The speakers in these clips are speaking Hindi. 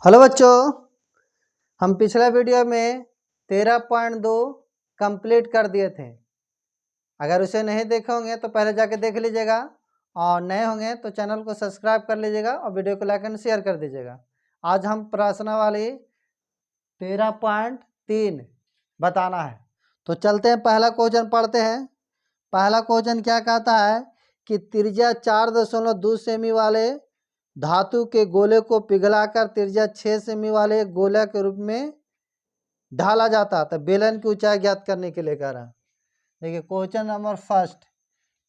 हेलो बच्चों, हम पिछले वीडियो में 13.2 कंप्लीट कर दिए थे। अगर उसे नहीं देखे होंगे तो पहले जाके देख लीजिएगा और नए होंगे तो चैनल को सब्सक्राइब कर लीजिएगा और वीडियो को लाइक एंड शेयर कर दीजिएगा। आज हम प्रश्नावली 13.3 बताना है। तो चलते हैं, पहला क्वेश्चन पढ़ते हैं। पहला क्वेश्चन क्या कहता है कि त्रिज्या 4.2 सेमी वाले धातु के गोले को पिघलाकर त्रिज्या 6 सेमी वाले गोला के रूप में ढाला जाता है। तो बेलन की ऊंचाई ज्ञात करने के लिए कह रहा है। देखिए क्वेश्चन नंबर फर्स्ट,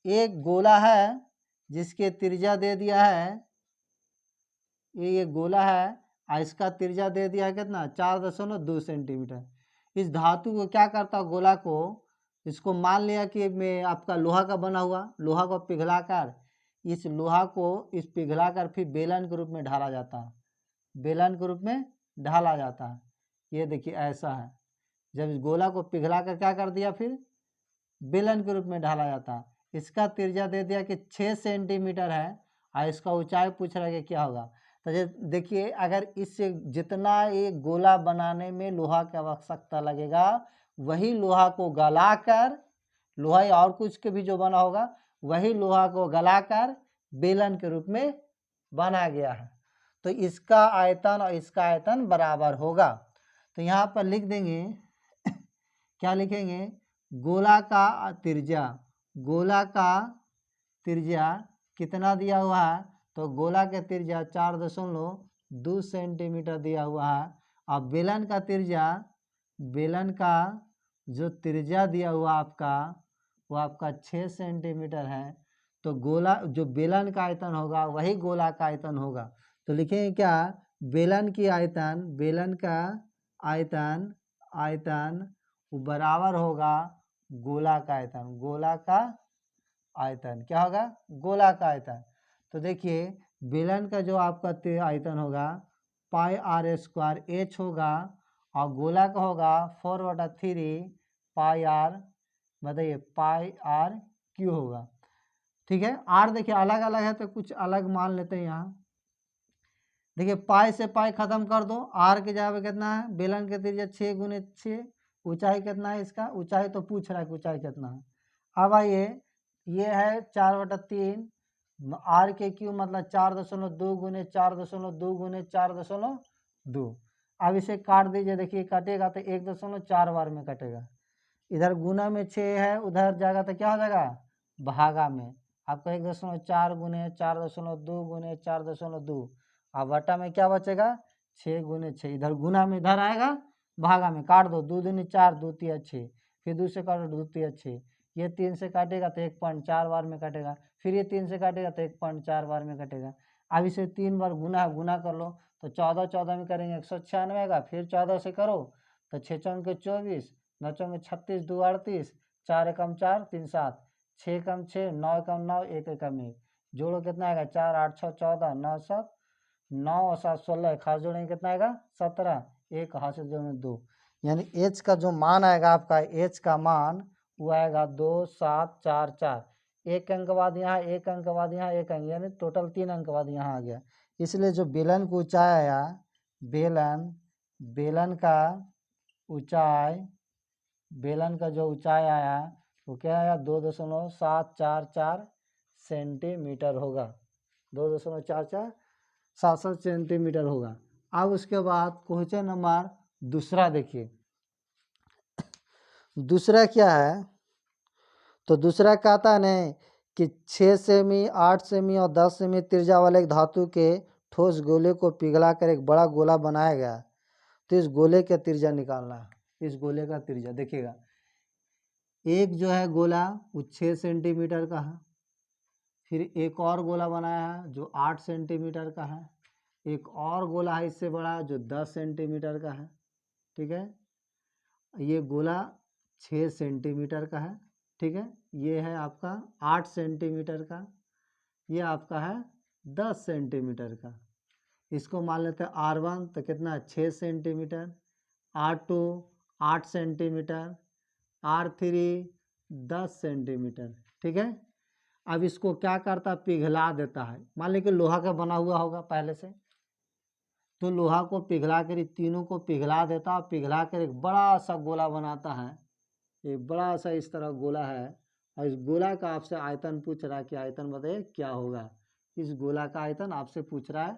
एक गोला है जिसके त्रिज्या दे दिया है, ये गोला है और इसका त्रिज्या दे दिया है कितना, 4.2 सेंटीमीटर। इस धातु को क्या करता है, गोला को, इसको मान लिया कि मैं आपका लोहा का बना हुआ, लोहा को पिघलाकर इस लोहा को पिघलाकर फिर बेलन के रूप में ढाला जाता है, बेलन के रूप में ढाला जाता है। ये देखिए ऐसा है, जब इस गोला को पिघलाकर क्या कर दिया, फिर बेलन के रूप में ढाला जाता है। इसका त्रिज्या दे दिया कि 6 सेंटीमीटर है और इसका ऊंचाई पूछ रहा है कि क्या होगा। तो देखिए, अगर इससे जितना ये गोला बनाने में लोहा की आवश्यकता लगेगा, वही लोहा को गलाकर, लोहा और कुछ के भी जो बना होगा, वही लोहा को गलाकर बेलन के रूप में बना गया है। तो इसका आयतन और इसका आयतन बराबर होगा। तो यहाँ पर लिख देंगे क्या लिखेंगे, गोला का त्रिज्या, गोला का त्रिज्या कितना दिया हुआ है, तो गोला के त्रिज्या 4.2 सेंटीमीटर दिया हुआ है। और बेलन का त्रिज्या, बेलन का जो त्रिज्या दिया हुआ आपका, वो आपका 6 सेंटीमीटर है। तो गोला जो बेलन का आयतन होगा वही गोला का आयतन होगा। तो लिखेंगे क्या, बेलन की आयतन, बेलन का आयतन, आयतन वो बराबर होगा गोला का आयतन, गोला का आयतन क्या होगा, गोला का आयतन। तो देखिए बेलन का जो आपका आयतन होगा पाई आर स्क्वायर एच होगा और गोला का होगा 4/3 पाई आर, बताइए पाई आर क्यू होगा। ठीक है, आर देखिए अलग अलग है तो कुछ अलग मान लेते हैं यहाँ। देखिए पाई से पाई खत्म कर दो, आर के जगह पे कितना है, बेलन के त्रिज्या 6 × 6, ऊंचाई कितना है इसका, ऊंचाई तो पूछ रहा है कि ऊंचाई कितना है। अब आइए, ये है 4/3 आर के क्यू मतलब 4.2 × 4.2 × 4.2। अब इसे काट दीजिए, देखिए कटेगा तो 1.4 बार में कटेगा। इधर गुना में 6 है, उधर जाएगा तो क्या हो जाएगा, भागा में। आपका 1.4 × 4.2 × 4.2 और बटा में क्या बचेगा, 6 × 6। इधर गुना में इधर आएगा, भागा में काट दो, 2 दूनी 4, 2 तिया 6, फिर 2 से काटो 2 तिया 6, ये 3 से काटेगा तो 1.4 बार में कटेगा, फिर ये 3 से काटेगा तो 1.4 बार में कटेगा। अब इसे 3 बार गुना कर लो तो 14 14 में करेंगे 196 का, फिर 14 से करो तो 6 चौके 24, 9 चौके 36, 2 38, 4 एकम 4, 3 7, 6 एकम 6, 9 एकम 9, 1 एकम 1, जोड़ो कितना आएगा, 4 8 6 14, 9 7, 9 और 7 16, खास जोड़ेंगे कितना आएगा 17, 1 हाथ से जोड़ेंगे 2, यानी एच का जो मान आएगा आपका, एच का मान वो आएगा 2 7 4 4, एक अंक बाद यहाँ, एक अंक बाद यहाँ, एक अंक, यानी टोटल 3 अंक बाद यहाँ आ गया। इसलिए जो बेलन को ऊंचाई आया, बेलन, बेलन का ऊंचाई, बेलन का जो ऊंचाई आया वो क्या आया, 2.744 सेंटीमीटर होगा, 2.4477 सेंटीमीटर होगा। अब उसके बाद क्वेश्चन नंबर दूसरा देखिए, दूसरा क्या है, तो दूसरा कहता है नहीं कि 6 सेमी 8 सेमी और 10 सेमी त्रिज्या वाले एक धातु के ठोस गोले को पिघलाकर एक बड़ा गोला बनाया गया। तो इस गोले का त्रिज्या निकालना है। इस गोले का त्रिज्या देखिएगा, एक जो है गोला वो 6 सेंटीमीटर का है, फिर एक और गोला बनाया है जो 8 सेंटीमीटर का है, एक और गोला है इससे बड़ा जो 10 सेंटीमीटर का है। ठीक है, ये गोला 6 सेंटीमीटर का है। ठीक है, ये है आपका 8 सेंटीमीटर का, ये आपका है 10 सेंटीमीटर का। इसको मान लेते हैं R1 तो कितना है 6 centimetre, R2 8 centimetre, R3 10 centimetre. ठीक है, अब इसको क्या करता है, पिघला देता है। मान लीजिए कि लोहा का बना हुआ होगा पहले से, तो लोहा को पिघला कर, तीनों को पिघला देता, पिघला कर एक बड़ा सा गोला बनाता है। एक बड़ा सा इस तरह गोला है, और इस गोला का आपसे आयतन पूछ रहा है कि आयतन बताइए क्या होगा। इस गोला का आयतन आपसे पूछ रहा है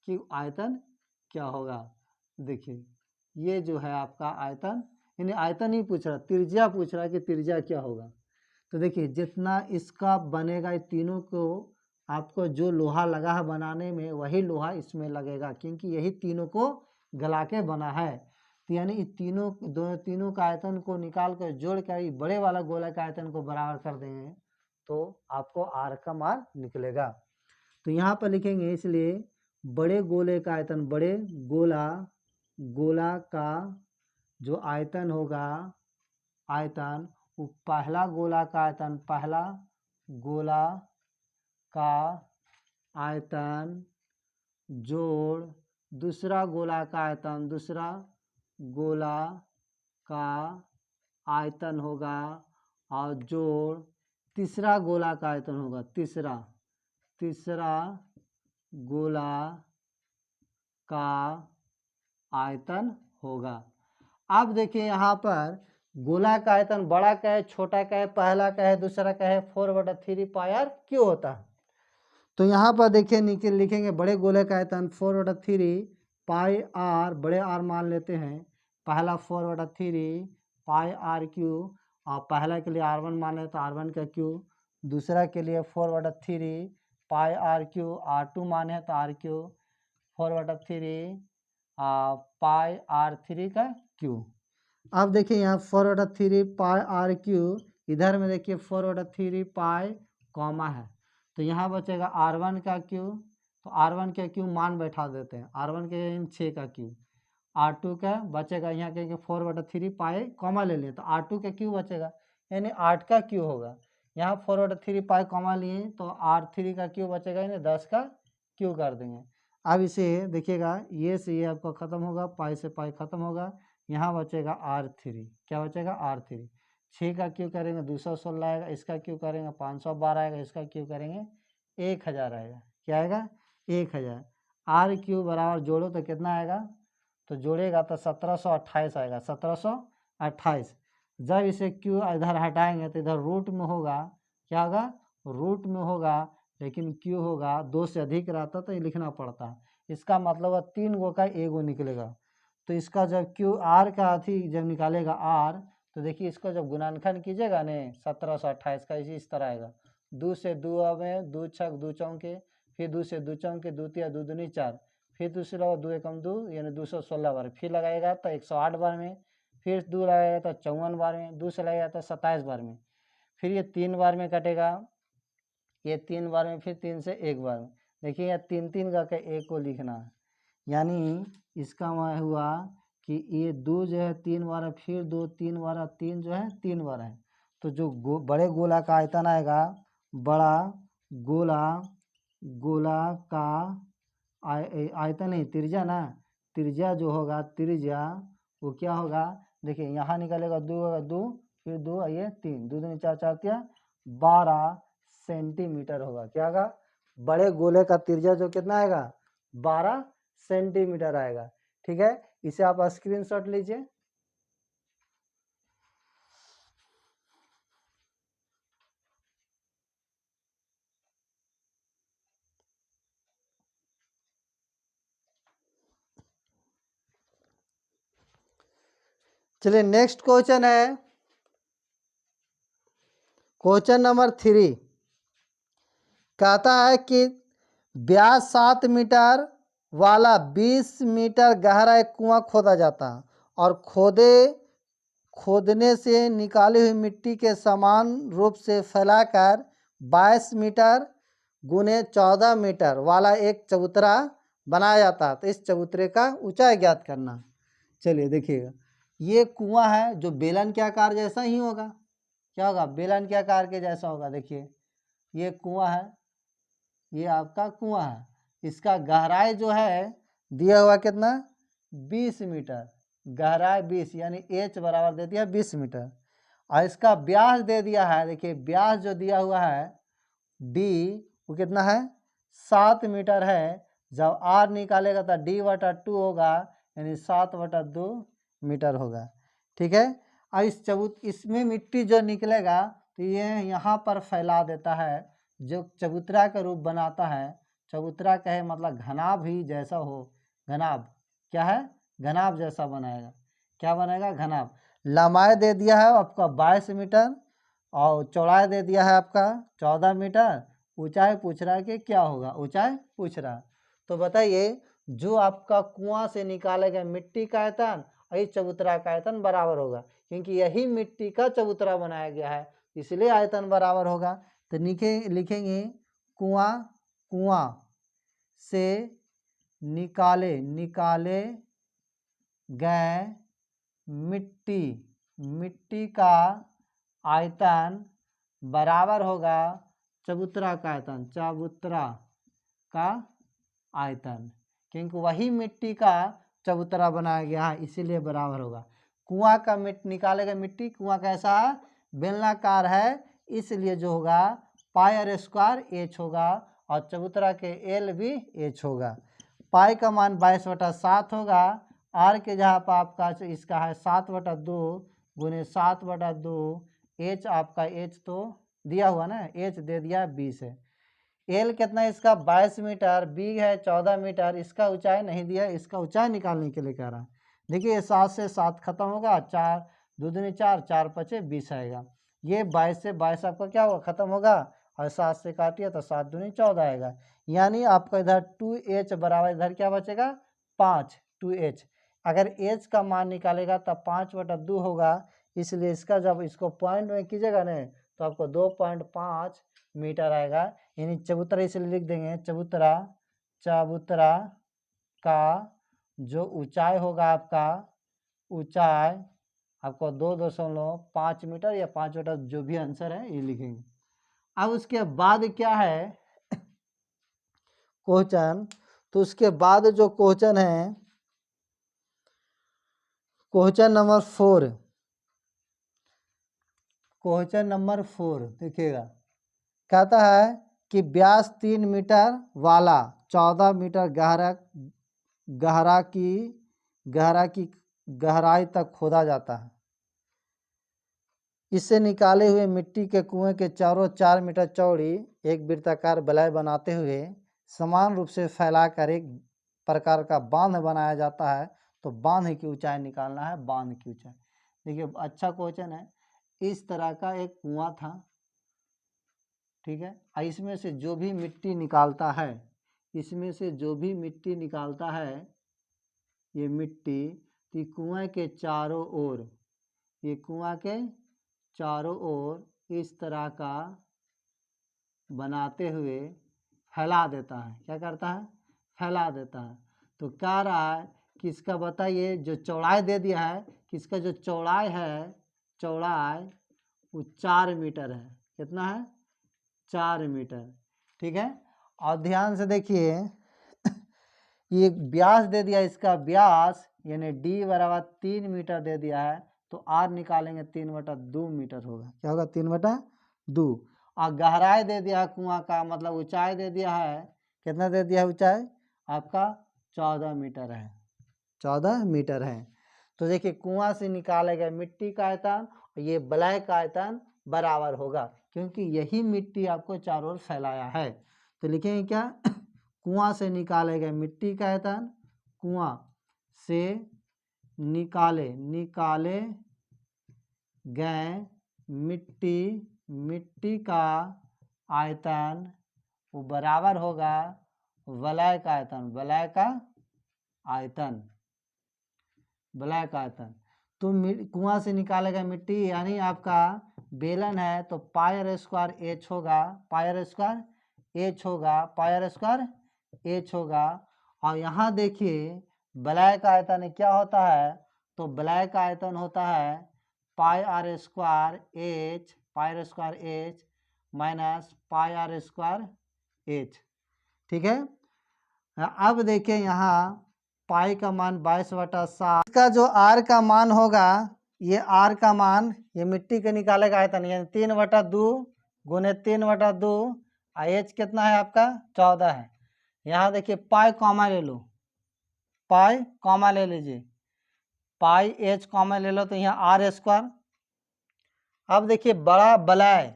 कि आयतन क्या होगा। देखिए ये जो है आपका आयतन, यानी आयतन ही पूछ रहा है, त्रिज्या पूछ रहा है कि त्रिज्या क्या होगा। तो देखिए जितना इसका बनेगा, ये तीनों को आपको जो लोहा लगा है बनाने में वही लोहा इसमें लगेगा, क्योंकि यही तीनों को गला के बना है। तो यानी इस तीनों का आयतन को निकाल कर जोड़ कर बड़े वाला गोला का आयतन को बराबर कर देंगे तो आपको आर का मान निकलेगा। तो यहाँ पर लिखेंगे, इसलिए बड़े गोले का आयतन, बड़े गोला का जो आयतन होगा, आयतन वो पहला गोला का आयतन, पहला गोला का आयतन जोड़ दूसरा गोला का आयतन, दूसरा गोला का आयतन होगा, और जोड़ तीसरा गोला का आयतन होगा, तीसरा गोला का आयतन होगा। अब देखिए यहाँ पर गोला का आयतन बड़ा का है, छोटा का है, पहला का है, दूसरा का है, 4/3 पाई आर क्यों होता है। तो यहाँ पर देखिए नीचे लिखेंगे बड़े गोले का आयतन 4/3 पाई आर, बड़े आर मान लेते हैं, पहला 4/3 पाई आर क्यू, और पहला के लिए R1 मान लेते तो R1 का क्यू, दूसरा के लिए 4/3 पाई आर क्यू, R2 माने तो R क्यू, 4/3 पाई R3 का क्यू। अब देखिए यहाँ 4/3 पाई आर क्यू, इधर में देखिए 4/3 पाई कॉमा है, तो यहाँ बचेगा R1 का क्यू, तो R1 का क्यू मान बैठा देते हैं, R1 के 6 का क्यू, R2 का बचेगा यहाँ के 4/3 पाई कॉमा ले लिए तो R2 का क्यू बचेगा, यानी 8 का क्यू होगा। यहाँ 4/3 पाई कॉमा लिए तो R3 का क्यू बचेगा, यानी 10 का क्यू कर देंगे। अब इसे देखिएगा, ये से ये आपका खत्म होगा, पाई से पाई खत्म होगा, यहाँ बचेगा R3, क्या बचेगा R3, 6 का क्यू करेंगे 216 आएगा, इसका क्यू करेंगे 512 आएगा, इसका क्यू करेंगे 1000 आएगा, क्या आएगा 1000। आर क्यू बराबर जोड़ो तो कितना आएगा, तो जोड़ेगा तो 1728 आएगा, 1728। जब इसे क्यू इधर हटाएंगे तो इधर रूट में होगा, क्या होगा रूट में होगा, लेकिन क्यू होगा 2 से अधिक रहता तो ये लिखना पड़ता, इसका मतलब है 3 गो का एगो निकलेगा। तो इसका जब क्यू आर का अथी जब निकालेगा आर, तो देखिए इसको जब गुणनखंड कीजिएगा ने 1728 का, इस तरह आएगा, 2 से 2 में 2 छक 2 चौके, फिर 2 से 2 चौके 2 तिया 2 दूनी 4, फिर दूसरा 2 एकम 2 यानी 216 बार, फिर लगाएगा तो 108 बार में, फिर 2 लगाएगा तो 54 बार में, 2 से लगाएगा तो 27 बार में, फिर ये 3 बार में कटेगा, ये 3 बार में, फिर 3 से 1 बार में। देखिए यहाँ 3 का एक को लिखना है, यानी इसका वह हुआ कि ये 2 जो है 3 बार है, फिर 2 3 बार है, 3 जो है 3 बार है, तो जो बड़े गोला का आयतन आएगा, बड़ा गोला का आयतन है त्रिज्या ना, त्रिज्या जो होगा, त्रिज्या वो क्या होगा, देखिए यहाँ निकलेगा 2 होगा 2, फिर 2 ये 3, 2 दूनी 4 4 तिया 12 सेंटीमीटर होगा, क्या होगा बड़े गोले का त्रिज्या जो कितना आएगा 12 सेंटीमीटर आएगा। ठीक है, इसे आप स्क्रीनशॉट लीजिए। चलिए नेक्स्ट क्वेश्चन है, क्वेश्चन नंबर 3 कहता है कि व्यास 7 मीटर वाला 20 मीटर गहरा एक कुआं खोदा जाता है, और खोदने से निकाली हुई मिट्टी के समान रूप से फैलाकर 22 मीटर गुने 14 मीटर वाला एक चबूतरा बनाया जाता है। तो इस चबूतरे का ऊंचाई ज्ञात करना। चलिए देखिएगा, ये कुआं है जो बेलन के आकार जैसा ही होगा, क्या होगा बेलन के आकार के जैसा होगा। देखिए ये कुआं है, ये आपका कुआं है, इसका गहराई जो है दिया हुआ कितना 20 मीटर, गहराई 20 यानी एच बराबर दे दिया 20 मीटर, और इसका व्यास दे दिया है, देखिए व्यास जो दिया हुआ है डी वो कितना है 7 मीटर है, जब आर निकालेगा तो D/2 होगा, यानी 7/2 मीटर होगा। ठीक है। और इसमें मिट्टी जो निकलेगा तो ये यहाँ पर फैला देता है, जो चबूतरा का रूप बनाता है। चबूतरा कहे मतलब घनाभ ही जैसा हो, घनाभ क्या है, घनाभ जैसा बनाएगा। क्या बनाएगा, घनाभ। लंबाई दे दिया है आपका 22 मीटर और चौड़ाई दे दिया है आपका 14 मीटर। ऊंचाई पूछ रहा है कि क्या होगा, ऊंचाई पूछ रहा है। तो बताइए, जो आपका कुआं से निकाले गए मिट्टी का आयतन और इस चबूतरा का आयतन बराबर होगा, क्योंकि यही मिट्टी का चबूतरा बनाया गया है, इसलिए आयतन बराबर होगा। तो लिखेंगे कुआं से निकाले गए मिट्टी का आयतन बराबर होगा चबूतरा का आयतन, क्योंकि वही मिट्टी का चबूतरा बनाया गया है, इसीलिए बराबर होगा। कुआं का निकालेगा मिट्टी, कुआं कैसा है, बेलनाकार है, इसलिए जो होगा πr² h होगा, और चबूतरा के L भी h होगा। पाई का मान 22/7 होगा। आर के जहाँ पर आपका इसका है 7/2 गुने 7/2, एच आपका एच तो दिया हुआ ना, एच दे दिया 20 है। एल कितना है इसका 22 मीटर, बी है 14 मीटर, इसका ऊंचाई नहीं दिया, इसका ऊंचाई निकालने के लिए कह रहा है। देखिए 7 से 7 खत्म होगा, 4 2 दूनी 4, 4 5 20 आएगा। ये 22 से 22 आपका क्या होगा, खत्म होगा, और 7 से काटिए तो 7 दूनी 14 आएगा। यानी आपका इधर 2h बराबर इधर क्या बचेगा 5, 2h। अगर h का मान निकालेगा तब 5/2 होगा, इसलिए इसका जब इसको पॉइंट में कीजिएगा ना तो आपको 2.5 मीटर आएगा। यानी चबूतरा इसलिए लिख देंगे, चबूतरा का जो ऊंचाई होगा आपका, ऊंचाई आपको 2.5 मीटर या 5 मीटर, जो भी आंसर है ये लिखेंगे। अब उसके बाद क्या है क्वेश्चन, तो उसके बाद जो क्वेश्चन है क्वेश्चन नंबर 4 देखिएगा, कहता है कि व्यास 3 मीटर वाला 14 मीटर गहराई तक खोदा जाता है। इससे निकाले हुए मिट्टी के कुएं के चारों 4 मीटर चौड़ी एक वृत्ताकार वलय बनाते हुए समान रूप से फैलाकर एक प्रकार का बांध बनाया जाता है। तो बांध की ऊंचाई निकालना है, बांध की ऊंचाई। देखिए अच्छा क्वेश्चन है। इस तरह का एक कुआं था, ठीक है, इसमें से जो भी मिट्टी निकालता है, इसमें से जो भी मिट्टी निकालता है, ये मिट्टी कुआं के चारों ओर, ये कुआं के चारों ओर इस तरह का बनाते हुए फैला देता है। क्या करता है, फैला देता है। तो कह रहा है कि इसका बताइए, जो चौड़ाई दे दिया है कि इसका जो चौड़ाई है, चौड़ाई वो 4 मीटर है। कितना है, 4 मीटर। ठीक है। और ध्यान से देखिए, ये व्यास दे दिया, इसका व्यास यानी D बराबर 3 मीटर दे दिया है, तो R निकालेंगे 3/2 मीटर होगा। क्या होगा, 3/2। और गहराई दे दिया है कुआं का, मतलब ऊंचाई दे दिया है, कितना दे दिया है ऊंचाई आपका 14 मीटर है, 14 मीटर है। तो देखिए कुआं से निकाले गए मिट्टी का आयतन और ये वलय का आयतन बराबर होगा, क्योंकि यही मिट्टी आपको चारों ओर फैलाया है। तो लिखेंगे क्या, कुआं से निकाले गए मिट्टी का आयतन, कुआं से निकाले गए मिट्टी का आयतन वो बराबर होगा वलय का आयतन, वलय का आयतन। तो कुआं से निकाले गए मिट्टी यानी आपका बेलन है, तो πr² h होगा, h होगा। और यहाँ देखिए वलय का आयतन क्या होता है, तो वलय का आयतन होता है πr² h minus πr² h। ठीक है। अब देखिए यहाँ पाई का मान 22/7, इसका जो आर का मान होगा, ये आर का मान ये मिट्टी के निकालेगा आयतन, यानी 3/2 गुने 3/2, एच कितना है आपका 14 है। यहाँ देखिए पाई कॉमा ले लो, पाई कॉमा ले लीजिए, पाई एच कॉमा ले लो तो यहाँ आर स्क्वायर। अब देखिए बड़ा बलय,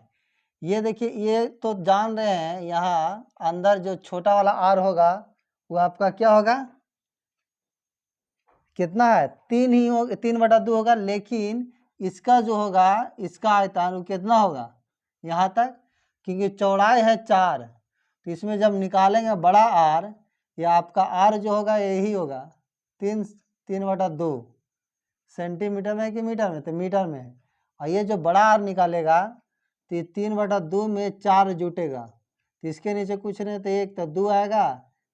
ये देखिए ये तो जान रहे हैं, यहाँ अंदर जो छोटा वाला आर होगा वो आपका क्या होगा, कितना है 3 ही होगा, 3/2 होगा, लेकिन इसका जो होगा इसका आयतन वो कितना होगा यहाँ तक, क्योंकि चौड़ाई है 4, तो इसमें जब निकालेंगे बड़ा आर, या आपका आर जो होगा यही होगा 3/2 सेंटीमीटर में कि मीटर में, तो मीटर में है। और ये जो बड़ा आर निकालेगा तो ये 3/2 में 4 जुटेगा, तो इसके नीचे कुछ नहीं तो 1 तो 2 आएगा,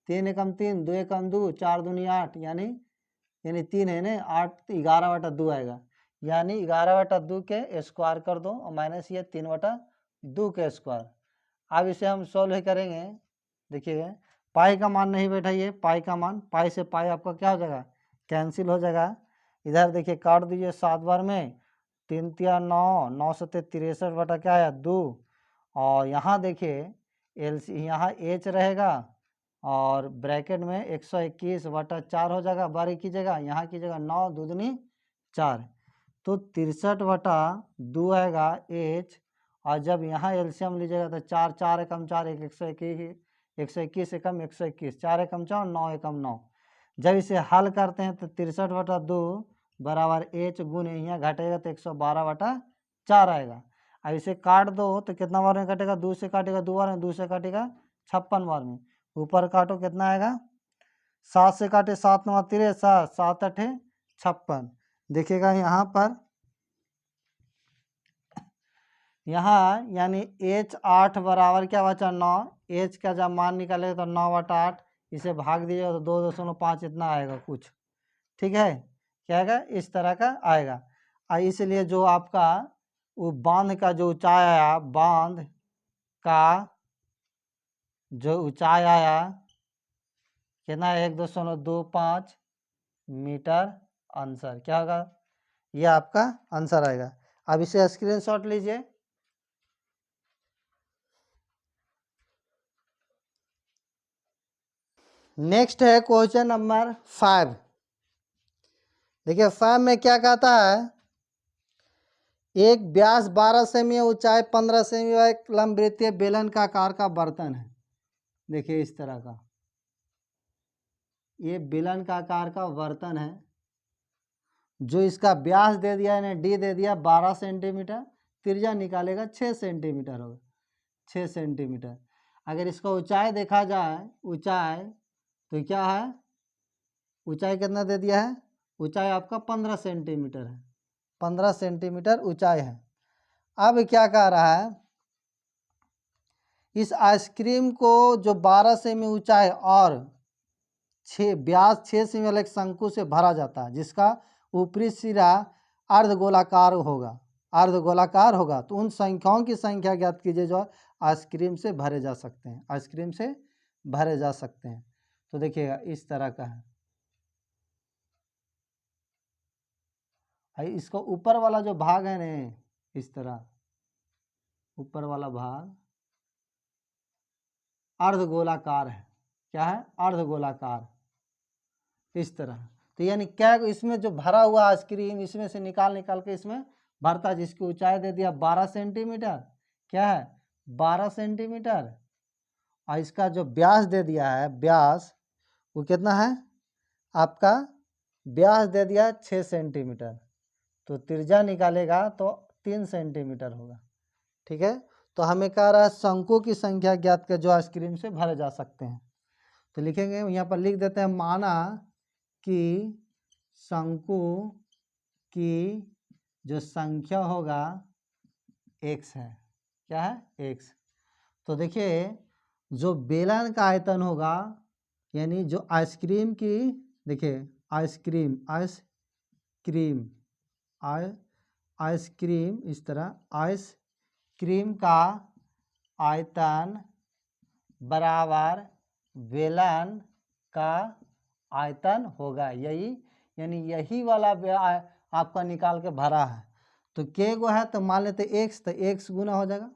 3 एकम 3, 2 एकम 2, 4 दूनी 8, यानी 3 है ना, 8 11/2 आएगा, यानी 11/2 के स्क्वायर कर दो और माइनस ये 3/2 के स्क्वायर। अब इसे हम सॉल्व करेंगे, देखिए पाई का मान नहीं बैठाइए, पाई का मान, पाई से पाई आपका क्या हो जाएगा, कैंसिल हो जाएगा। इधर देखिए काट दीजिए 7 बार में, 3 तिया 9, 9 सत्ते 63 बटा क्या है 2, और यहाँ देखिए यहाँ एच रहेगा और ब्रैकेट में 121/4 हो जाएगा, बारी कीजिएगा, यहाँ कीजिएगा 9 दूनी 4, तो 63/2 आएगा एच, और जब यहाँ एलसीएम लीजिएगा तो 4 4 एकम 4 1 121 एकम 121, 4 एकम 4 9 एकम 9। जब इसे हल करते हैं तो 63/2 बराबर एच गुने यहाँ घटेगा तो 112/4 आएगा। अब इसे काट दो तो कितना बार में कटेगा, 2 से काटेगा 2 बार में, 2 से काटेगा 56 बार में, ऊपर काटो कितना आएगा, 7 से काटे 7 9 63, 7 8 56, देखिएगा यहाँ पर, यहाँ यानी एच 8 बराबर क्या बचा 9, एच का जब मान निकालेगा तो 9/8, इसे भाग दीजिएगा तो 2.5 इतना आएगा कुछ, ठीक है, क्या आएगा इस तरह का आएगा। इसलिए जो आपका वो बांध का जो ऊंचाई आया, बांध का जो ऊंचाई आया कितना, 1.25 मीटर आंसर क्या होगा, ये आपका आंसर आएगा। अब इसे स्क्रीनशॉट लीजिए। नेक्स्ट है क्वेश्चन नंबर 5। देखिए 5 में क्या कहता है, एक व्यास 12 सेमी, ऊंचाई 15 सेमी वाला एक लंबवृत्तीय बेलन का आकार का बर्तन है। देखिए इस तरह का ये बेलन का आकार का बर्तन है, जो इसका व्यास दे दिया है डी दे दिया 12 सेंटीमीटर, त्रिज्या निकालेगा 6 सेंटीमीटर होगा, 6 सेंटीमीटर। अगर इसका ऊंचाई देखा जाए, ऊंचाई तो क्या है, ऊंचाई कितना दे दिया है, ऊंचाई आपका 15 सेंटीमीटर है, 15 सेंटीमीटर ऊंचाई है। अब क्या कह रहा है, इस आइसक्रीम को जो 12 सेमी ऊंचाई और व्यास 6 सेमी वाले एक शंकु से भरा जाता है, जिसका ऊपरी सिरा अर्धगोलाकार होगा, अर्धगोलाकार होगा, तो उन संख्याओं की संख्या ज्ञात कीजिए जो आइसक्रीम से भरे जा सकते हैं, आइसक्रीम से भरे जा सकते हैं। तो देखिएगा इस तरह का है, इसको ऊपर वाला जो भाग है ना, इस तरह ऊपर वाला भाग अर्धगोलाकार है, क्या है अर्धगोलाकार, इस तरह। तो यानी क्या इसमें जो भरा हुआ आइसक्रीम इसमें से निकाल के इसमें भरता, जिसकी ऊंचाई दे दिया 12 सेंटीमीटर, क्या है 12 सेंटीमीटर, और इसका जो व्यास दे दिया है, व्यास वो कितना है आपका, व्यास दे दिया 6 सेंटीमीटर, तो त्रिज्या निकालेगा तो 3 सेंटीमीटर होगा, ठीक है। तो हमें कह रहा है शंकु की संख्या ज्ञात कर जो आइसक्रीम से भरे जा सकते हैं। तो लिखेंगे यहाँ पर, लिख देते हैं, माना कि शंकु की जो संख्या होगा x है, क्या है x। तो देखिए जो बेलन का आयतन होगा, यानी जो आइसक्रीम की, देखिए आइसक्रीम आइसक्रीम आइसक्रीम इस तरह, आइसक्रीम का आयतन बराबर बेलन का आयतन होगा, यही यानी यही वाला आपका निकाल के भरा है। तो के गो है तो मान लेते x, तो x गुना हो जाएगा,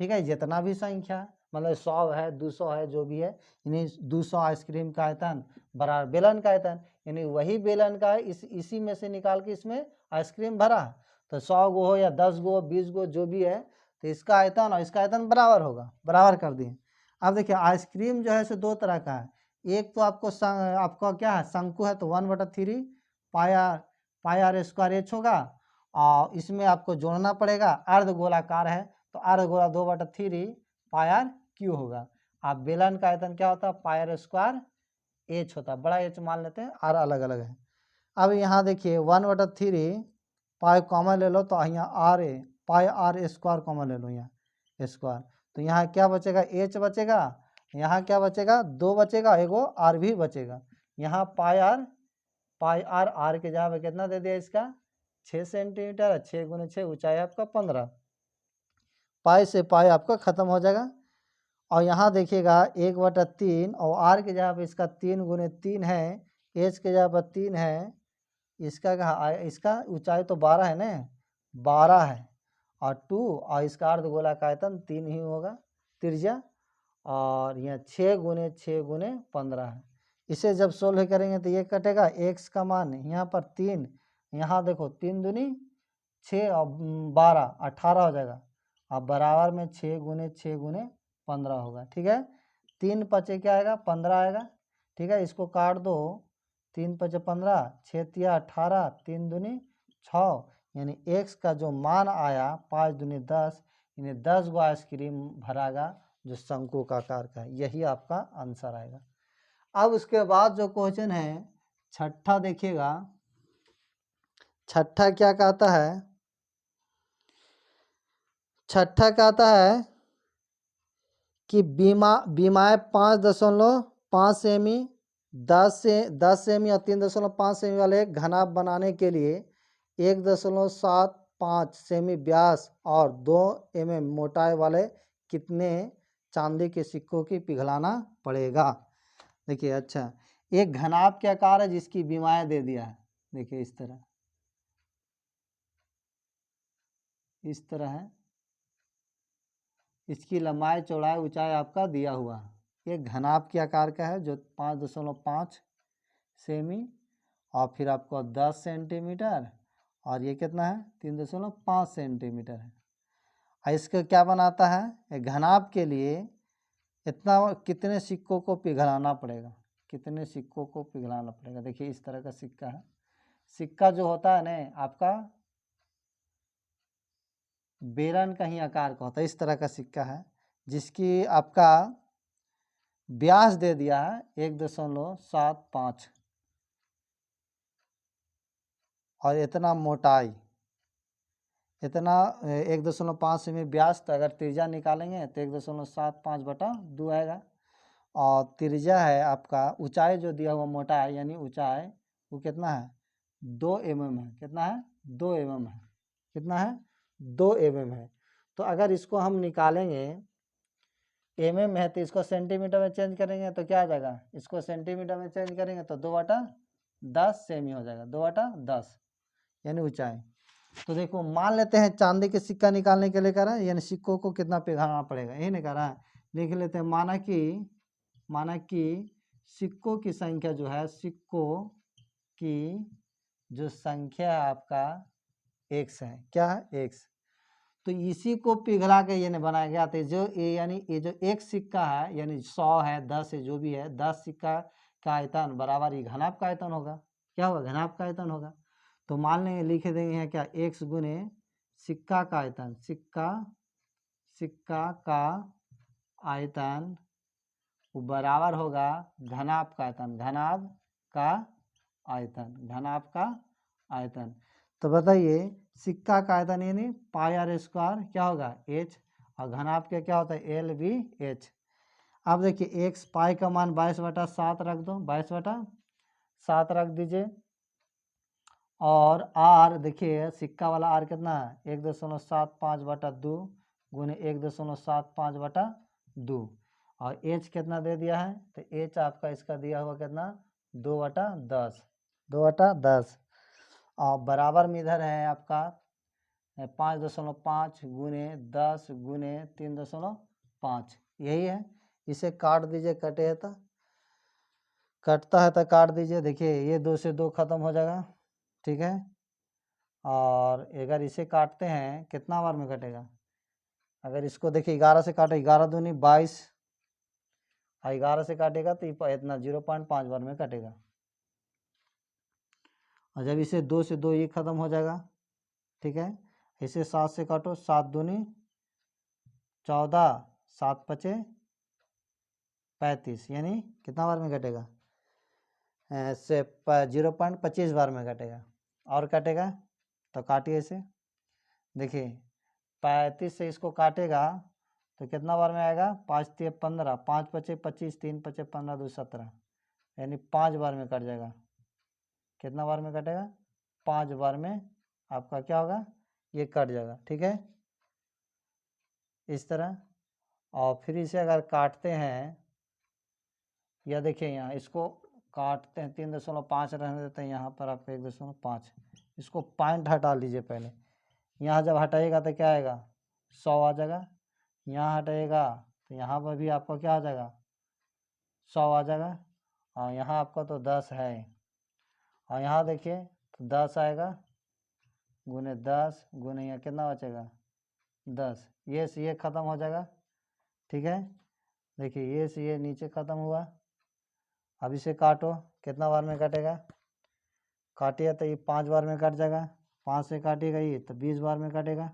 ठीक है, जितना भी संख्या मतलब 100 है 200 है जो भी है, यानी 200 आइसक्रीम का आयतन बराबर बेलन का आयतन, यानी वही बेलन का है, इसी में से निकाल के इसमें आइसक्रीम भरा है। तो 100 गो हो या 10 गो 20 गो जो भी है, तो इसका आयतन और इसका आयतन बराबर होगा, बराबर कर दिए। अब देखिए आइसक्रीम जो है सो दो तरह का है, एक तो आपका क्या है शंकु है, तो 1/3 पाई आर स्क्वायर एच होगा, और इसमें आपको जोड़ना पड़ेगा, अर्ध गोलाकार है तो अर्ध गोला 2/3 पाई आर क्यू होगा। आप बेलन का आयतन क्या होता है पाई आर स्क्वायर एच होता है, बड़ा एच मान लेते हैं, आर अलग अलग है। अब यहाँ देखिए 1/3 पाई कॉमन ले लो, तो यहाँ area pi r square common ले लो, यहाँ स्क्वायर, तो यहाँ क्या बचेगा एच बचेगा, यहाँ क्या बचेगा 2 बचेगा, एगो आर भी बचेगा। यहाँ पाई आर आर के जगह पे कितना दे दिया इसका 6 सेंटीमीटर, 6 × 6 ऊंचाई आपका 15, पाई से पाई आपका खत्म हो जाएगा। और यहाँ देखिएगा 1/3 और आर के जगह पे इसका 3 × 3 है, एच के जगह पर 3 है, इसका कहा इसका ऊंचाई तो 12 है ना, 12 है, और 2 और इसका अर्ध गोला का आयतन 3 ही होगा त्रिज्या, और यहाँ 6 × 6 × 15 है। इसे जब सोल्व करेंगे तो ये कटेगा, x का मान यहाँ पर 3, यहाँ देखो 3 दूनी 6 और 12 18 हो जाएगा, अब बराबर में 6 × 6 × 15 होगा, ठीक है। 3 पचे क्या आएगा 15 आएगा, ठीक है, इसको काट दो, 3 पचे 15, 6 तिया 18, 3 दूनी 6, यानी x का जो मान आया 5 दूनी 10, यानी 10 गो आइसक्रीम भरागा जो शंकु का आकार का है, यही आपका आंसर आएगा। अब उसके बाद जो क्वेश्चन है छठा देखिएगा, छठा क्या कहता है, छठा कहता है कि बीमाएं 5.5 सेमी 10 सेमी और 3.5 सेमी वाले एक घनाभ बनाने के लिए 1.75 सेमी व्यास और 2 mm मोटाई वाले कितने चांदी के सिक्कों की पिघलाना पड़ेगा। देखिए अच्छा, एक घनाभ के आकार है जिसकी बीमाएं दे दिया है, देखिए इस तरह है, इसकी लंबाई चौड़ाई ऊंचाई आपका दिया हुआ है, एक घनाभ के आकार का है जो 5.5 सेमी और फिर आपको 10 सेंटीमीटर, और ये कितना है 3.5 सेंटीमीटर है। इसका क्या बनाता है, घनाभ के लिए इतना कितने सिक्कों को पिघलाना पड़ेगा, कितने सिक्कों को पिघलाना पड़ेगा। देखिए इस तरह का सिक्का है, सिक्का जो होता है ना आपका बेलन का ही आकार का होता है, इस तरह का सिक्का है जिसकी आपका व्यास दे दिया है 1.75 और इतना मोटाई, इतना 1.5 सेमी व्यास, तो अगर त्रिज्या निकालेंगे तो 1.75/2 आएगा, और त्रिज्या है आपका ऊंचाई जो दिया हुआ मोटा है यानी ऊंचाई वो कितना है 2 mm है, कितना है 2 mm है, कितना है 2 mm है। तो अगर इसको हम निकालेंगे mm है तो इसको सेंटीमीटर में चेंज करेंगे तो क्या आ जाएगा, इसको सेंटीमीटर में चेंज करेंगे तो 2/10 सेमी हो जाएगा, 2/10 यानी ऊंचाई। तो देखो मान लेते हैं चांदी के सिक्का निकालने के लिए कह रहा है, यानी सिक्कों को कितना पिघलाना पड़ेगा, यही नहीं कह रहा है। लिख लेते हैं, माना कि सिक्कों की संख्या जो है, सिक्कों की जो संख्या है आपका x है, क्या है x, तो इसी को पिघला के ये बनाया गया। तो जो यानी ये जो एक सिक्का है यानी 100 है 10 है जो भी है, 10 सिक्का का आयतन बराबर ये घनाभ का आयतन होगा, क्या होगा घनाभ का आयतन होगा। तो मान लेंगे लिख देंगे यहाँ क्या x गुने सिक्का का आयतन, सिक्का का आयतन वो बराबर होगा घनाभ का आयतन, घनाभ का आयतन। तो बताइए सिक्का का आयतन यानी पाई आर स्क्वायर क्या होगा h, और घनाभ के क्या होता है LBH। अब देखिए x पाई का मान 22/7 रख दो, 22/7 रख दीजिए, और r देखिए सिक्का वाला r कितना है 1.75/2 गुने 1.75/2, और h कितना दे दिया है, तो h आपका इसका दिया हुआ कितना 2/10 और बराबर में इधर है आपका 5.5 गुने 10 गुने 3.5, यही है, इसे काट दीजिए, कटे है तो कटता है तो काट दीजिए। देखिए ये 2 से 2 खत्म हो जाएगा, ठीक है। और अगर इसे काटते हैं कितना बार में कटेगा, अगर इसको देखिए 11 से काटे, 11 दूनी 22, 11 से काटेगा तो इतना 0.5 बार में कटेगा। और जब इसे 2 से 2 ये खत्म हो जाएगा, ठीक है। इसे 7 से काटो, 7 दूनी 14, 7 पचे 35, यानी कितना बार में कटेगा, से 0.25 बार में कटेगा। और कटेगा तो काटिए इसे, देखिए 35 से इसको काटेगा तो कितना बार में आएगा, 5 तिया 15, 5 पचे 25, 3 पचे 15, 2 17, यानी 5 बार में कट जाएगा। कितना बार में कटेगा, 5 बार में आपका क्या होगा, ये कट जाएगा, ठीक है, इस तरह। और फिर इसे अगर काटते हैं, या देखिए यहाँ इसको काटते हैं, 3.5 रहने देते हैं, यहाँ पर आपको 1.5, इसको पॉइंट हटा लीजिए पहले। यहाँ जब हटाइएगा तो क्या आएगा, 100 आ जाएगा। यहाँ हटाइएगा तो यहाँ पर भी आपका क्या आ जाएगा, 100 आ जाएगा। और यहाँ आपका तो 10 है, और यहाँ देखिए तो 10 आएगा, गुने 10 गुने यहाँ कितना बचेगा, 10, ये से ये ख़त्म हो जाएगा, ठीक है। देखिए ये से ये नीचे ख़त्म हुआ। अब इसे काटो, कितना बार में कटेगा, काटिए तो ये 5 बार में कट जाएगा, 5 से काटिएगा ये तो 20 बार में कटेगा,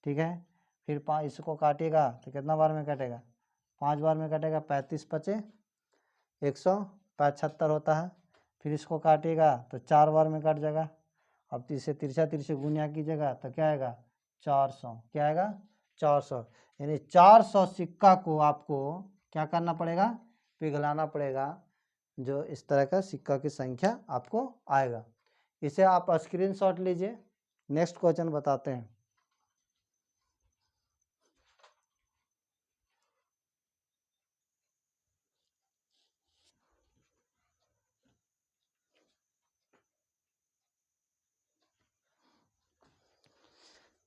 ठीक है। फिर 5 इसको काटिएगा तो कितना बार में कटेगा, 5 बार में कटेगा, 35 पचे 175 होता है। फिर इसको काटिएगा तो 4 बार में कट जाएगा। अब इसे तिरछा तिरछे गुणा कीजिएगा तो क्या आएगा, 400, क्या आएगा, 400, यानी 400 सिक्का को आपको क्या करना पड़ेगा, पिघलाना पड़ेगा, जो इस तरह का सिक्का की संख्या आपको आएगा। इसे आप स्क्रीनशॉट लीजिए। नेक्स्ट क्वेश्चन बताते हैं।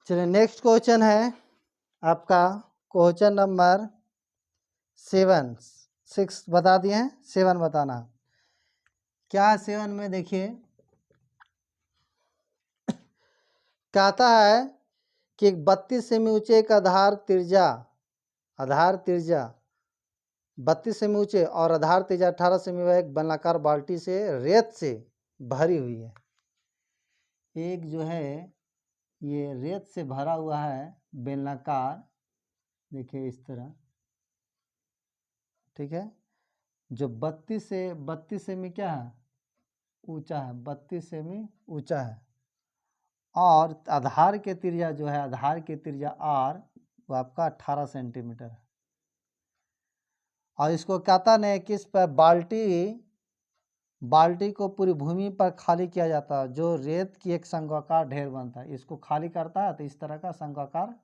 चलिए नेक्स्ट क्वेश्चन है आपका क्वेश्चन नंबर 6 बता दिए हैं, 7 बताना। क्या 7 में देखिए कहता है कि 32 सेमी ऊंचे एक आधार त्रिज्या 32 सेमी ऊंचे और आधार त्रिज्या 18 सेमी वह एक बेलनाकार बाल्टी से रेत से भरी हुई है। एक जो है ये रेत से भरा हुआ है बेलनाकार, देखिए इस तरह, ठीक है, जो 32 सेमी क्या है, ऊंचा है, 32 सेमी ऊंचा है। और आधार के त्रिज्या जो है, आधार की त्रिज्या आर वो आपका 18 सेंटीमीटर है। और इसको कहता नहीं कि इस पर बाल्टी को पूरी भूमि पर खाली किया जाता है, जो रेत की एक शंक्वाकार ढेर बनता है। इसको खाली करता है तो इस तरह का शंक्वाकार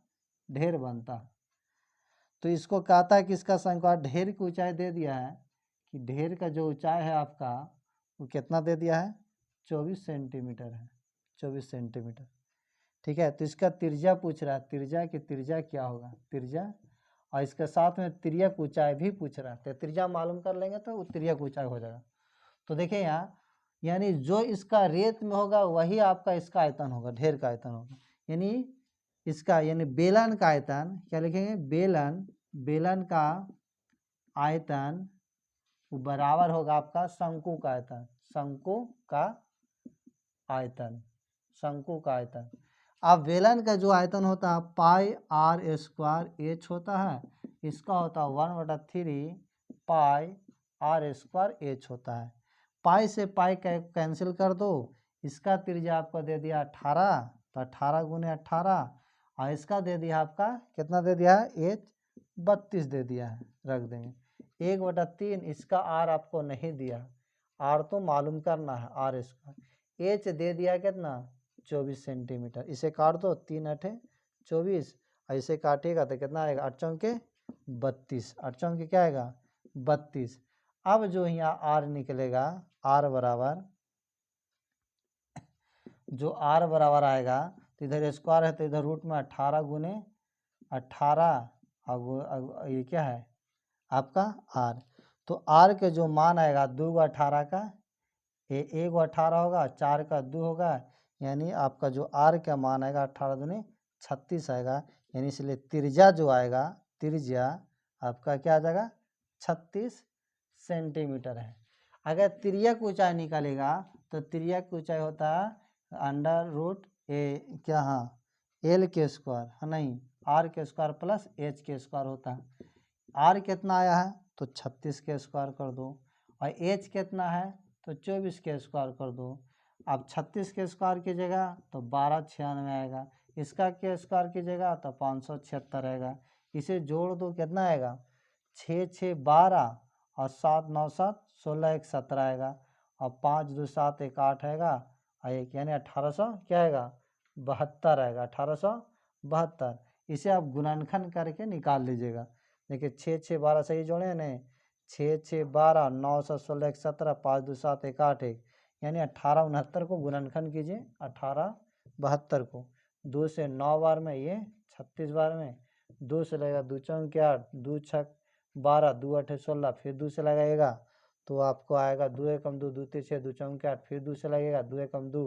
ढेर बनता है। तो इसको कहता है कि इसका शंक्वाकार ढेर की ऊंचाई दे दिया है, कि ढेर का जो ऊंचाई है आपका वो कितना दे दिया है, 24 सेंटीमीटर है, 24 सेंटीमीटर, ठीक है। तो इसका त्रिज्या पूछ रहा है, त्रिज्या की त्रिज्या क्या होगा, त्रिज्या, और इसके साथ में तिर्यक ऊंचाई भी पूछ रहा है। तो त्रिज्या मालूम कर लेंगे तो तिर्यक ऊंचाई हो जाएगा। तो देखिए यहाँ, यानी जो इसका रेत में होगा वही आपका इसका आयतन होगा, ढेर का आयतन होगा। यानी इसका, यानी बेलन का आयतन क्या लिखेंगे, बेलन का आयतन वो बराबर होगा आपका शंकु का आयतन, शंकु का आयतन। अब बेलन का जो आयतन होता है पाई आर स्क्वायर एच होता है, इसका होता है 1/3 पाई आर स्क्वायर एच होता है। पाई से पाई कैंसिल कर दो, इसका त्रिज्या आपको दे दिया 18, तो 18 गुने 18, और इसका दे दिया आपका कितना दे दिया है, एच 32 दे दिया है, रख देंगे 1/3। इसका आर आपको नहीं दिया, आर तो मालूम करना है, आर स्क्वायर, एच दे दिया कितना 24 सेंटीमीटर। इसे काट दो, 3 8 24, ऐसे काटेगा तो कितना आएगा, 8 चौके 32, 8 चौके क्या आएगा 32। अब जो यहाँ आर निकलेगा, आर बराबर, जो आर बराबर आएगा तो इधर स्क्वायर है तो इधर रूट में 18 गुने 18, ये क्या है आपका आर। तो आर के जो मान आएगा 2 × 18 का, ये 1 × 18 होगा, 4 का 2 होगा, यानी आपका जो आर का मान आएगा 18 दूनी 36 आएगा। यानी इसलिए त्रिज्या जो आएगा, त्रिज्या आपका क्या आ जाएगा 36 सेंटीमीटर है। अगर तिर्यक ऊंचाई निकालेगा तो तिर्यक ऊंचाई होता है √a क्या, हाँ एल के स्क्वायर है, नहीं आर के स्क्वायर प्लस एच के स्क्वायर होता है। आर कितना आया है तो 36 के स्क्वायर कर दो, और एच कितना है तो 24 के स्क्वायर कर दो। अब 36 के स्क्वायर कीजिएगा तो 1296 आएगा, इसका के स्क्वायर कीजिएगा तो 576 आएगा। इसे जोड़ दो कितना आएगा 6 6 12 और 7 9 7 16 1 17 आएगा, और 5 2 7 1 8 आएगा, और एक यानी 1800 क्या आएगा 72 आएगा, 1872। इसे आप गुणनखंड करके निकाल लीजिएगा। देखिए 6 6 12 सही जोड़े नहीं, 6 6 12 9 7 16 1 17 5 2 7 1 8 1, यानी 1869 को गुणनखंड कीजिए 1872 को। 2 से 9 बार में, ये 36 बार में, 2 से लगेगा 2 चौक 8, 2 छक 12, 2 8 16, फिर 2 से लगाएगा तो आपको आएगा 2 एकम 2, 2 3 6, 2 चौक 8, फिर 2 से लगेगा 2 एकम 2,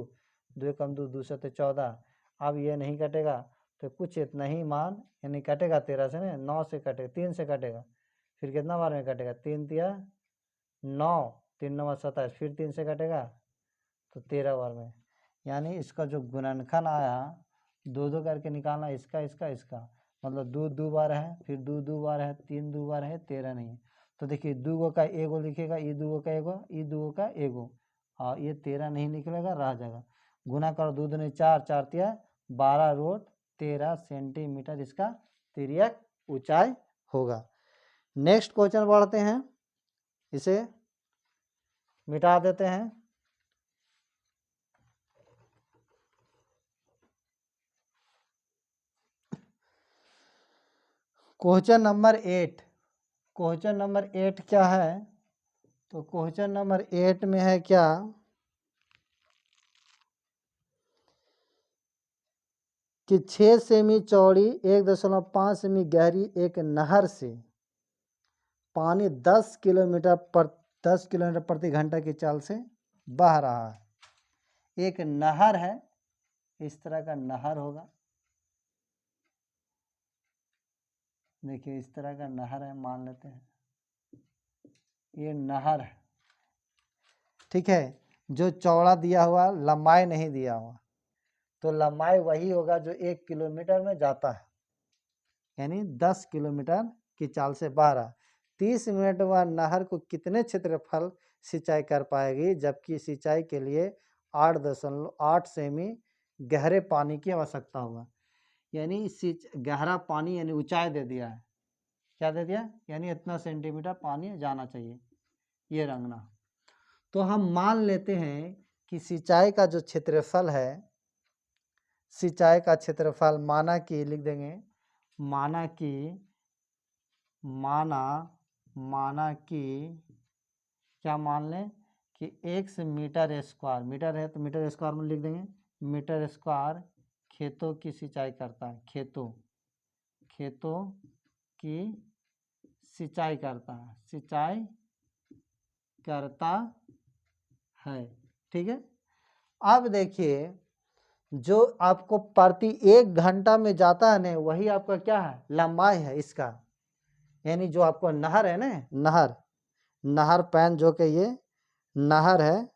2 एकम 2, 2 से 14। अब ये नहीं कटेगा तो कुछ इतना ही मान, यानी कटेगा 13 से नहीं, 9 से कटेगा, 3 से कटेगा, फिर कितना बार में कटेगा 3 तिया 9, 3 9 27, फिर 3 से कटेगा तो 13 बार में। यानी इसका जो गुणनखंड आया 2 2 करके निकालना, इसका इसका इसका, मतलब 2 2 बार है, फिर 2 2 बार है, 3 2 बार है, 13 नहीं है। तो देखिए 2 गो का एगो लिखेगा, ये 2 गो का एगो, ये 2 गो का एगो, और ये 13 नहीं निकलेगा, रह जाएगा। गुना करो 2 दूनी 4, 4 तिया 12√13 सेंटीमीटर इसका तिर्यक ऊंचाई होगा। नेक्स्ट क्वेश्चन बढ़ते हैं, इसे मिटा देते हैं। क्वेश्चन नंबर 8, क्वेश्चन नंबर 8 क्या है, तो क्वेश्चन नंबर 8 में है क्या कि 6 सेमी चौड़ी 1.5 सेमी गहरी एक नहर से पानी 10 किलोमीटर प्रति घंटा की चाल से बह रहा है। एक नहर है, इस तरह का नहर होगा, देखिए इस तरह का नहर है, मान लेते हैं ये नहर है, ठीक है। जो चौड़ा दिया हुआ, लंबाई नहीं दिया हुआ, तो लंबाई वही होगा जो 1 किलोमीटर में जाता है, यानी 10 किलोमीटर की चाल से बह रहा। 30 मिनट वह नहर को कितने क्षेत्रफल सिंचाई कर पाएगी, जबकि सिंचाई के लिए 8.8 सेमी गहरे पानी की आवश्यकता होगा। यानी गहरा पानी, यानी ऊंचाई दे दिया है, क्या दे दिया, यानी इतना सेंटीमीटर पानी जाना चाहिए, ये रंगना। तो हम मान लेते हैं कि सिंचाई का जो क्षेत्रफल है, सिंचाई का क्षेत्रफल माना कि लिख देंगे, माना कि क्या मान लें कि x मीटर स्क्वायर, मीटर है तो मीटर स्क्वायर में लिख देंगे, मीटर स्क्वायर खेतों की सिंचाई करता है, खेतों की सिंचाई करता है, ठीक है। अब देखिए जो आपको प्रति 1 घंटा में जाता है ना, वही आपका क्या है, लंबाई है इसका। यानी जो आपको नहर है ना, नहर पैन जो कि ये नहर है,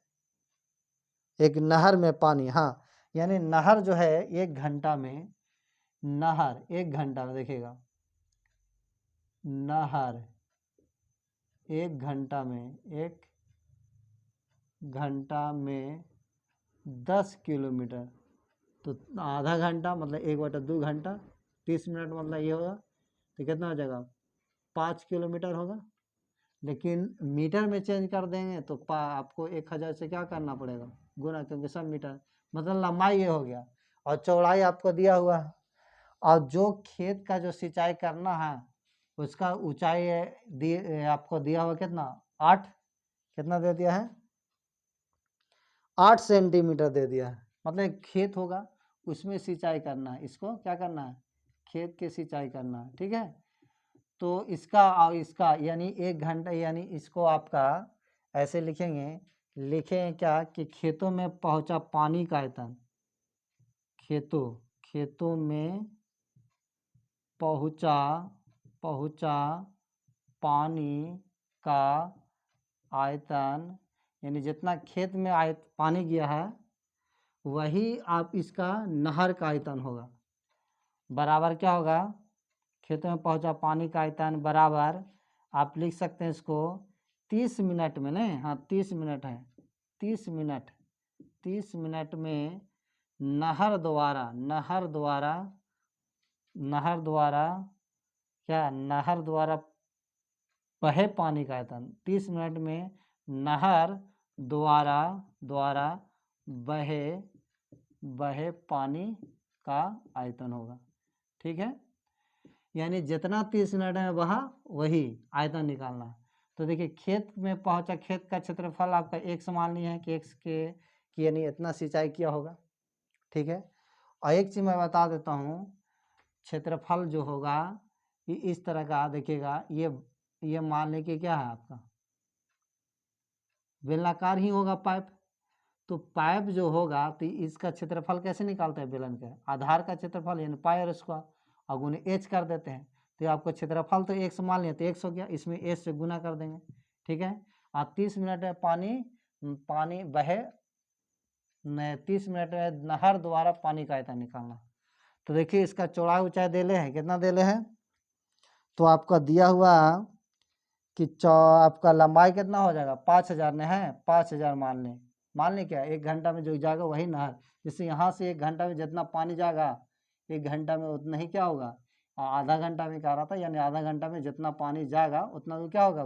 एक नहर में पानी, हाँ, यानी नहर जो है 1 घंटा में, नहर 1 घंटा में देखिएगा, नहर 1 घंटा में 10 किलोमीटर, तो आधा घंटा मतलब 1/2 घंटा, 30 मिनट मतलब ये होगा, तो कितना हो जाएगा 5 किलोमीटर होगा। लेकिन मीटर में चेंज कर देंगे तो आपको 1000 से क्या करना पड़ेगा, गुना, क्योंकि सब मीटर, मतलब लंबाई ये हो गया, और चौड़ाई आपको दिया हुआ है। और जो खेत का जो सिंचाई करना है उसका ऊंचाई आपको दिया हुआ कितना, 8, कितना दे दिया है 8 सेंटीमीटर दे दिया है। मतलब एक खेत होगा उसमें सिंचाई करना है, इसको क्या करना है, खेत की सिंचाई करना है, ठीक है। तो इसका और इसका यानी 1 घंटा, यानी इसको आपका ऐसे लिखेंगे क्या कि खेतों में पहुंचा पानी का आयतन, खेतों में पहुंचा पानी का आयतन, यानी जितना खेत में पानी गया है वही आप इसका नहर का आयतन होगा, बराबर क्या होगा, खेतों में पहुंचा पानी का आयतन बराबर, आप लिख सकते हैं इसको 30 मिनट में, नहीं हाँ 30 मिनट है, 30 मिनट में नहर द्वारा बहे पानी का आयतन, 30 मिनट में नहर द्वारा बहे पानी का आयतन होगा। ठीक है, यानी जितना 30 मिनट में बहा वही आयतन निकालना। तो देखिए खेत में पहुंचा, खेत का क्षेत्रफल आपका एक समान नहीं है कि x की यानी इतना सिंचाई किया होगा। ठीक है, और एक चीज़ मैं बता देता हूँ, क्षेत्रफल जो होगा ये इस तरह का देखिएगा, ये मान लें कि क्या है आपका बेलनाकार ही होगा पाइप, तो पाइप जो होगा तो इसका क्षेत्रफल कैसे निकालते हैं, बेलन के आधार का क्षेत्रफल यानी पाई और स्क्वायर और गुने एच कर देते हैं, तो आपका क्षेत्रफल तो x मान लिया तो x हो गया, इसमें एच से गुना कर देंगे। ठीक है, और 30 मिनट में पानी बहे, 30 मिनट में नहर द्वारा पानी का आयतन निकालना। तो देखिए इसका चौड़ाई ऊंचाई दे ले हैं, कितना दे ले हैं, तो आपका दिया हुआ कि आपका लंबाई कितना हो जाएगा 5000 ने है, 5000 मान लें क्या 1 घंटा में जो जाएगा वही नहर, जैसे यहाँ से 1 घंटा में जितना पानी जाएगा 1 घंटा में उतना ही क्या होगा, आधा घंटा में कह रहा था, यानी आधा घंटा में जितना पानी जाएगा उतना तो क्या होगा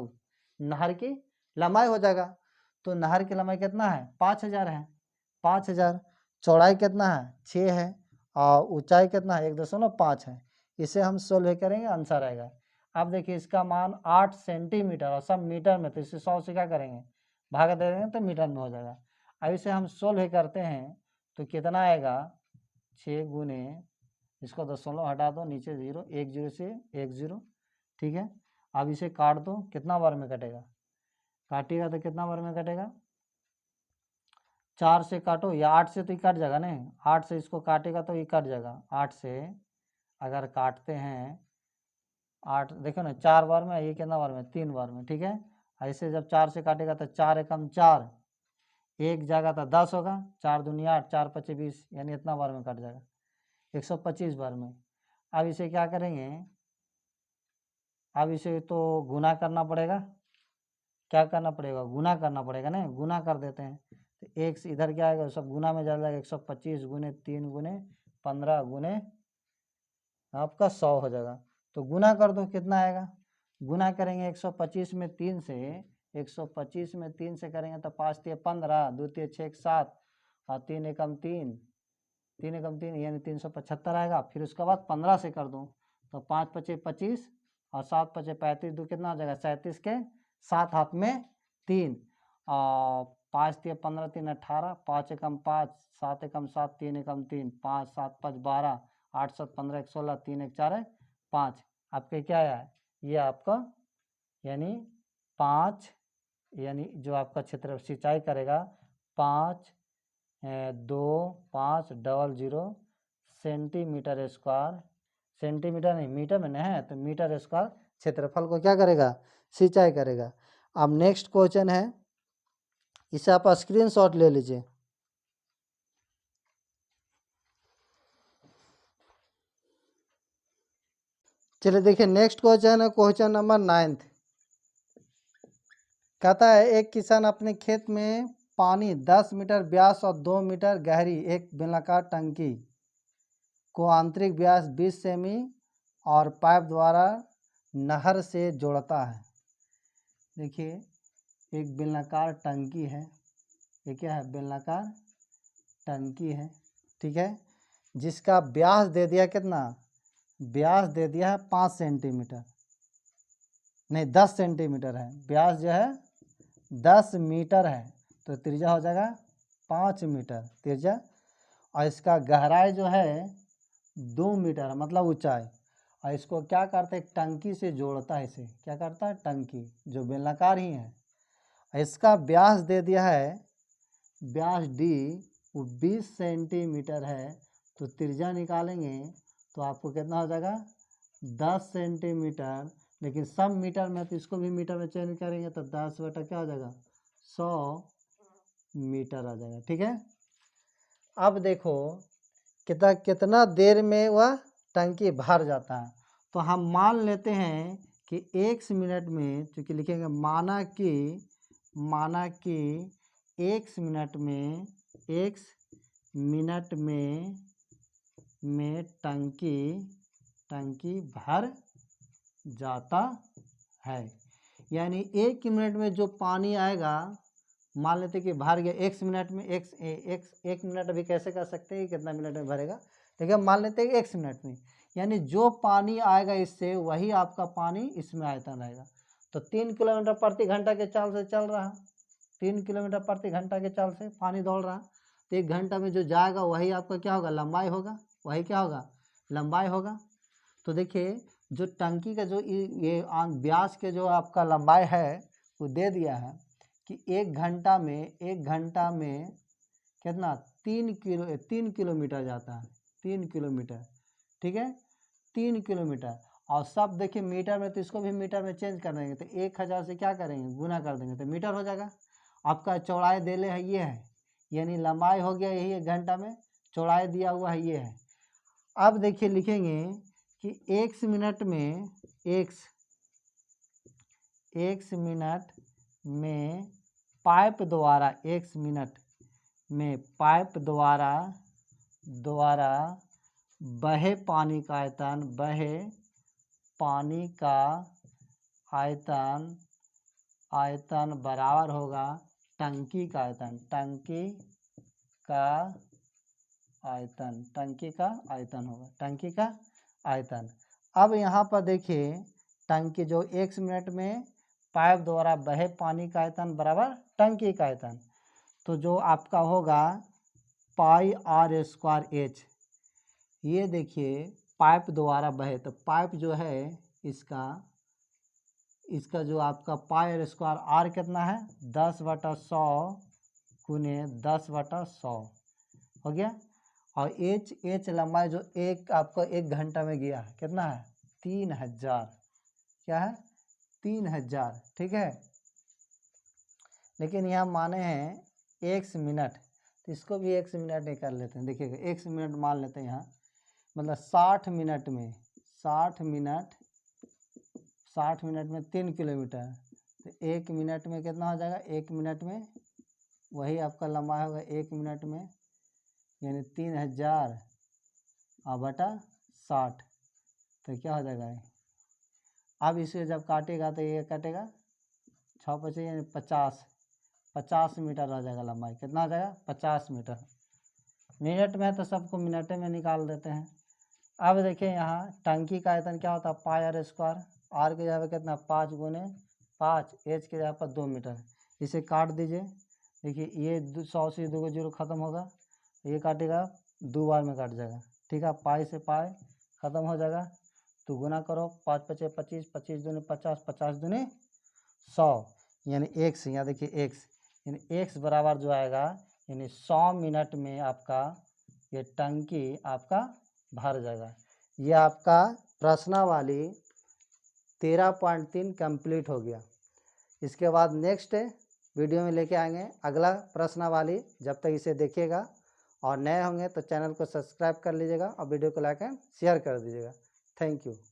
नहर की लंबाई हो जाएगा। तो नहर की लंबाई कितना है 5000 है, 5000, चौड़ाई कितना है 6 है और ऊंचाई कितना है 1.5 है। इसे हम सोल्व करेंगे, आंसर आएगा। अब देखिए इसका मान 8 सेंटीमीटर और सब मीटर में, तो इसे 100 से क्या करेंगे भाग दे देंगे तो मीटर में हो जाएगा। अब इसे हम सोल्व करते हैं तो कितना आएगा 6 गुने, इसको दशमलव हटा दो, नीचे 0, 1 0 से 1 0। ठीक है, अब इसे काट दो, कितना बार में कटेगा, काटिएगा तो कितना बार में कटेगा, 4 से काटो या 8 से तो ये कट जाएगा, नहीं 8 से इसको काटेगा तो ये कट जाएगा, 8 से अगर काटते हैं 8 देखो ना 4 बार में, ये कितना बार में 3 बार में। ठीक है, ऐसे जब 4 से काटेगा तो 4 एकम 4, एक जगह तो 10 होगा, 4 दूनी 8, 4 पचे 20, यानी इतना बार में कट जाएगा 125 बार में। अब इसे क्या करेंगे, अब इसे तो गुना करना पड़ेगा, क्या करना पड़ेगा गुना करना पड़ेगा ना, गुना कर देते हैं तो एक से इधर क्या आएगा सब गुना में चल जाएगा, 125 गुने 3 गुने 15 गुने आपका 100 हो जाएगा। तो गुना कर दो, कितना आएगा, गुना करेंगे 125 में 3 से, 125 में 3 से करेंगे तो 5 तिया 15, 2 तिया 6 7 और 3 एकम 3, 3 एकम 3 यानी 375 आएगा। फिर उसके बाद 15 से कर दूँ तो 5 पचे 25 और 7 पचे 35, 2 कितना हो जाएगा 37 के 7 हाथ में 3 और 5 तिया 15 3 18, 5 एकम 5, 7 एकम 7, 3 एकम 3, 5 7 5 12, 8 7 15 1 16, 3 1 4 5, आपके क्या है ये आपका यानी 5, यानी जो आपका क्षेत्र सिंचाई करेगा 5 2 5 0 सेंटीमीटर स्क्वायर, सेंटीमीटर नहीं मीटर में नहीं है तो मीटर स्क्वायर क्षेत्रफल को क्या करेगा सिंचाई करेगा। अब नेक्स्ट क्वेश्चन है, इसे आप स्क्रीनशॉट ले लीजिए। चलिए देखिए नेक्स्ट क्वेश्चन है क्वेश्चन नंबर 9। कहता है एक किसान अपने खेत में पानी 10 मीटर व्यास और 2 मीटर गहरी एक बेलनाकार टंकी को आंतरिक व्यास 20 सेमी और पाइप द्वारा नहर से जोड़ता है। देखिए एक बेलनाकार टंकी है, ये क्या है बेलनाकार टंकी है। ठीक है, जिसका व्यास दे दिया कितना, व्यास दे दिया है 5 सेंटीमीटर, नहीं 10 सेंटीमीटर है, व्यास जो है 10 मीटर है तो त्रिज्या हो जाएगा 5 मीटर त्रिज्या, और इसका गहराई जो है 2 मीटर मतलब ऊंचाई, और इसको क्या करता है, एक टंकी से जोड़ता है। इसे क्या करता है, टंकी जो बेलनाकार ही है। इसका व्यास दे दिया है, व्यास डी वो 20 सेंटीमीटर है। तो त्रिज्या निकालेंगे तो आपको कितना हो जाएगा, 10 सेंटीमीटर। लेकिन सब मीटर में, तो इसको भी मीटर में चेंज करेंगे तो 10 बटा क्या हो जाएगा, 100 मीटर आ जाएगा। ठीक है, अब देखो कितना देर में वह टंकी भर जाता है। तो हम मान लेते हैं कि 1 मिनट में, चूँकि लिखेंगे माना कि 1 मिनट में, 1 मिनट में टंकी भर जाता है। यानी 1 मिनट में जो पानी आएगा, मान लेते कि भर गया 1 मिनट में, एक मिनट अभी कैसे कर सकते हैं, कितना मिनट में भरेगा, देखिए मान लेते हैं 1 मिनट में। यानी जो पानी आएगा इससे, वही आपका पानी इसमें आयतन रहेगा। तो 3 किलोमीटर प्रति घंटा के चाल से चल रहा, 3 किलोमीटर प्रति घंटा के चाल से पानी दौड़ रहा। तो 1 घंटा में जो जाएगा वही आपका क्या होगा, लंबाई होगा, वही क्या होगा, लंबाई होगा। तो देखिए जो टंकी का जो ये व्यास के जो आपका लंबाई है वो दे दिया है कि 1 घंटा में कितना, 3 किलोमीटर जाता है, 3 किलोमीटर। ठीक है, 3 किलोमीटर। और सब देखिए मीटर में, तो इसको भी मीटर में चेंज कर देंगे, तो 1000 से क्या करेंगे, गुना कर देंगे तो मीटर हो जाएगा। आपका चौड़ाई देले है ये है, यानी लंबाई हो गया यही 1 घंटा में, चौड़ाई दिया हुआ है ये है। अब देखिए लिखेंगे कि 1 मिनट में, 1 मिनट में पाइप द्वारा, 1 मिनट में पाइप द्वारा बहे पानी का आयतन, बहे पानी का आयतन बराबर होगा टंकी का आयतन, टंकी का आयतन। अब यहाँ पर देखिए टंकी जो 1 मिनट में पाइप द्वारा बहे पानी का आयतन बराबर टंकी का आयतन। तो जो आपका होगा पाई r स्क्वायर एच। ये देखिए पाइप द्वारा बहे, तो पाइप जो है इसका जो आपका पाई r स्क्वायर आर कितना है, 10/100 गुने 10/100 हो गया। और एच लंबाई जो आपका 1 घंटा में गया है, कितना है, 3000, क्या है, 3000। ठीक है, लेकिन यहाँ माने हैं 1 मिनट, तो इसको भी 1 मिनट ही कर लेते हैं। देखिएगा 1 मिनट मान लेते हैं यहाँ, मतलब 60 मिनट में 3 किलोमीटर। तो 1 मिनट में कितना हो जाएगा, 1 मिनट में वही आपका लंबाई होगा 1 मिनट में, यानी 3000 बटा 60, तो क्या हो जाएगा। अब इसे जब काटेगा तो ये कटेगा 6×5 यानी 50 मीटर आ जाएगा लंबाई। कितना आ जाएगा, 50 मीटर। मिनट में तो सबको मिनट में निकाल देते हैं। अब देखिए यहाँ टंकी का आयतन क्या होता है, पाई r स्क्वायर, आर के जगह पर कितना, 5 × 5, एच के जगह पर 2 मीटर। इसे काट दीजिए, देखिए ये 100 से 2 0 खत्म होगा, ये काटेगा 2 बार में कट जाएगा। ठीक है, पाई से पाई खत्म हो जाएगा, तो गुना करो, 5×5 = 25, 25 दूनी 50, 50 दूनी 100, यानी x, यहाँ देखिए x, यानी x बराबर जो आएगा, यानी 100 मिनट में आपका ये टंकी आपका भर जाएगा। ये आपका प्रश्नावली 13.3 कंप्लीट हो गया। इसके बाद नेक्स्ट वीडियो में लेके आएंगे अगला प्रश्नावली। जब तक इसे देखिएगा और नए होंगे तो चैनल को सब्सक्राइब कर लीजिएगा और वीडियो को लाइक एंड शेयर कर दीजिएगा। Thank you.